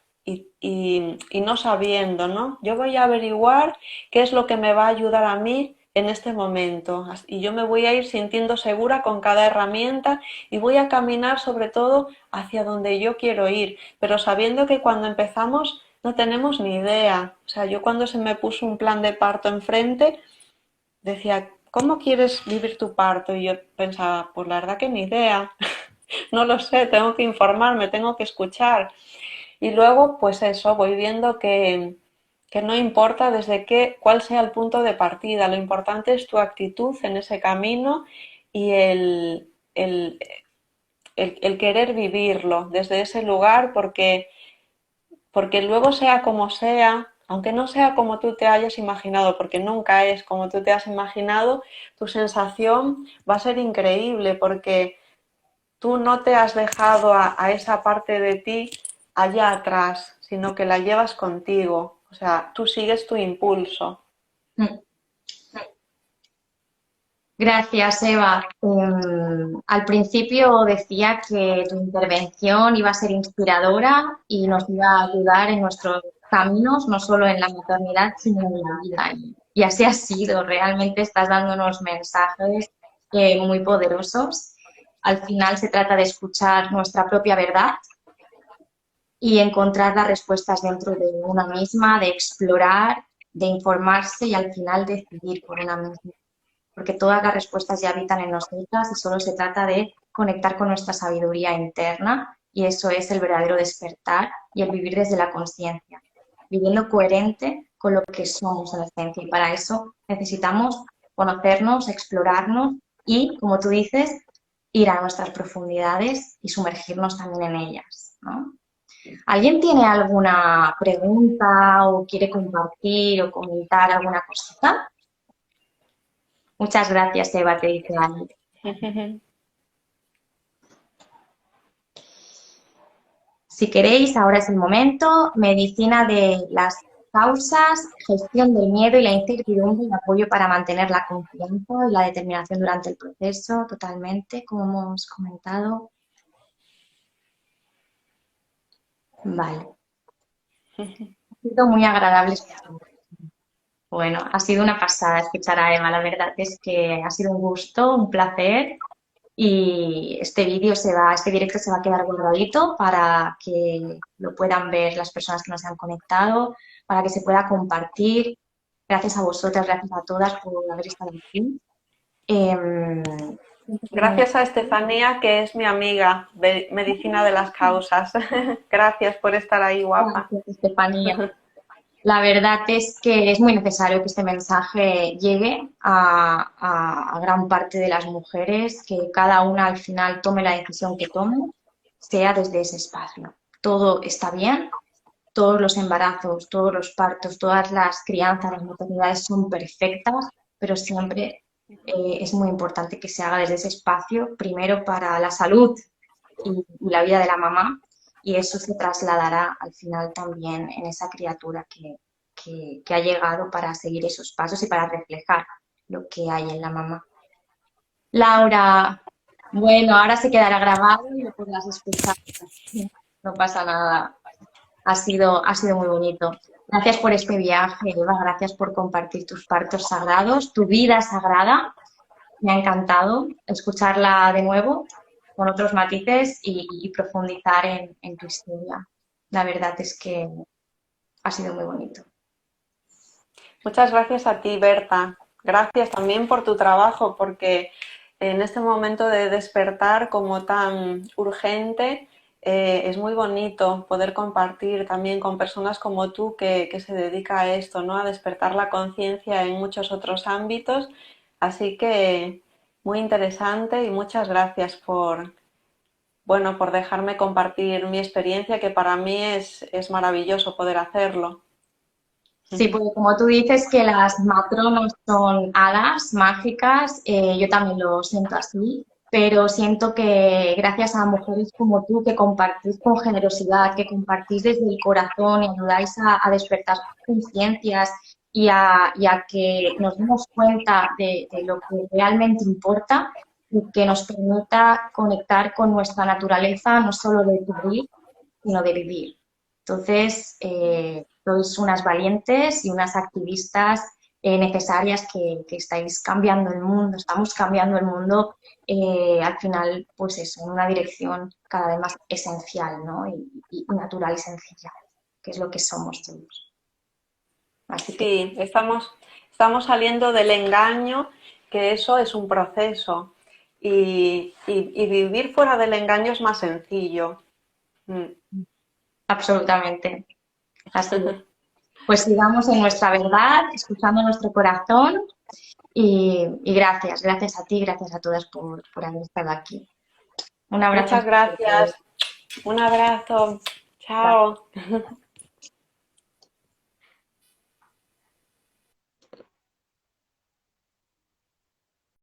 y no sabiendo, ¿no? Yo voy a averiguar qué es lo que me va a ayudar a mí en este momento y yo me voy a ir sintiendo segura con cada herramienta y voy a caminar sobre todo hacia donde yo quiero ir, pero sabiendo que cuando empezamos no tenemos ni idea. O sea, yo cuando se me puso un plan de parto enfrente decía, ¿cómo quieres vivir tu parto? Y yo pensaba, pues la verdad que ni idea. No lo sé, tengo que informarme, tengo que escuchar. Y luego, pues eso, voy viendo que no importa desde cuál sea el punto de partida, lo importante es tu actitud en ese camino y el querer vivirlo desde ese lugar, porque luego sea como sea, aunque no sea como tú te hayas imaginado, porque nunca es como tú te has imaginado, tu sensación va a ser increíble porque tú no te has dejado a esa parte de ti allá atrás, sino que la llevas contigo. O sea, tú sigues tu impulso. Mm. Gracias, Eva. Al principio decía que tu intervención iba a ser inspiradora y nos iba a ayudar en nuestros caminos, no solo en la maternidad, sino en la vida. Y así ha sido. Realmente estás dándonos mensajes muy poderosos. Al final se trata de escuchar nuestra propia verdad y encontrar las respuestas dentro de una misma, de explorar, de informarse y al final decidir por una misma, porque todas las respuestas ya habitan en nosotras y solo se trata de conectar con nuestra sabiduría interna y eso es el verdadero despertar y el vivir desde la conciencia, viviendo coherente con lo que somos en esencia y para eso necesitamos conocernos, explorarnos y, como tú dices, ir a nuestras profundidades y sumergirnos también en ellas, ¿no? ¿Alguien tiene alguna pregunta o quiere compartir o comentar alguna cosita? Muchas gracias, Eva, te dice Ani. Si queréis, ahora es el momento. Medicina de las causas, gestión del miedo y la incertidumbre y apoyo para mantener la confianza y la determinación durante el proceso, totalmente, como hemos comentado. Vale. Ha sido muy agradable escuchar. Bueno, ha sido una pasada escuchar a Eva. La verdad es que ha sido un gusto, un placer. Y este directo se va a quedar guardadito para que lo puedan ver las personas que nos han conectado, para que se pueda compartir. Gracias a vosotras, gracias a todas por haber estado aquí. Em, Gracias a Estefanía, que es mi amiga de Medicina de las Causas. Gracias por estar ahí, guapa. Gracias, Estefanía. La verdad es que es muy necesario que este mensaje llegue a gran parte de las mujeres, que cada una al final tome la decisión que tome, sea desde ese espacio. Todo está bien, todos los embarazos, todos los partos, todas las crianzas, las maternidades son perfectas, pero siempre es muy importante que se haga desde ese espacio, primero para la salud y la vida de la mamá, y eso se trasladará al final también en esa criatura que ha llegado para seguir esos pasos y para reflejar lo que hay en la mamá. Laura, bueno, ahora se quedará grabado y lo podrás escuchar. No pasa nada. Ha sido muy bonito. Gracias por este viaje, Eva. Gracias por compartir tus partos sagrados, tu vida sagrada. Me ha encantado escucharla de nuevo con otros matices y profundizar en tu historia. La verdad es que ha sido muy bonito. Muchas gracias a ti, Berta. Gracias también por tu trabajo, porque en este momento de despertar como tan urgente, Es muy bonito poder compartir también con personas como tú que se dedica a esto, ¿no? A despertar la conciencia en muchos otros ámbitos. Así que muy interesante y muchas gracias bueno, por dejarme compartir mi experiencia, que para mí es maravilloso poder hacerlo. Sí, porque como tú dices que las matronas son hadas mágicas, yo también lo siento así, pero siento que gracias a mujeres como tú que compartís con generosidad, que compartís desde el corazón y ayudáis a despertar conciencias y a que nos demos cuenta de lo que realmente importa y que nos permita conectar con nuestra naturaleza, no solo de vivir, sino de vivir. Entonces, sois unas valientes y unas activistas necesarias que estáis cambiando el mundo, estamos cambiando el mundo al final, pues eso, en una dirección cada vez más esencial, ¿no? Y natural y sencilla, que es lo que somos todos. Así que Sí, estamos saliendo del engaño, que eso es un proceso. Y vivir fuera del engaño es más sencillo. Mm. absolutamente, así es. Pues sigamos en nuestra verdad, escuchando nuestro corazón y gracias a ti, gracias a todas por haber estado aquí. Un abrazo. Muchas gracias. Un abrazo. Chao.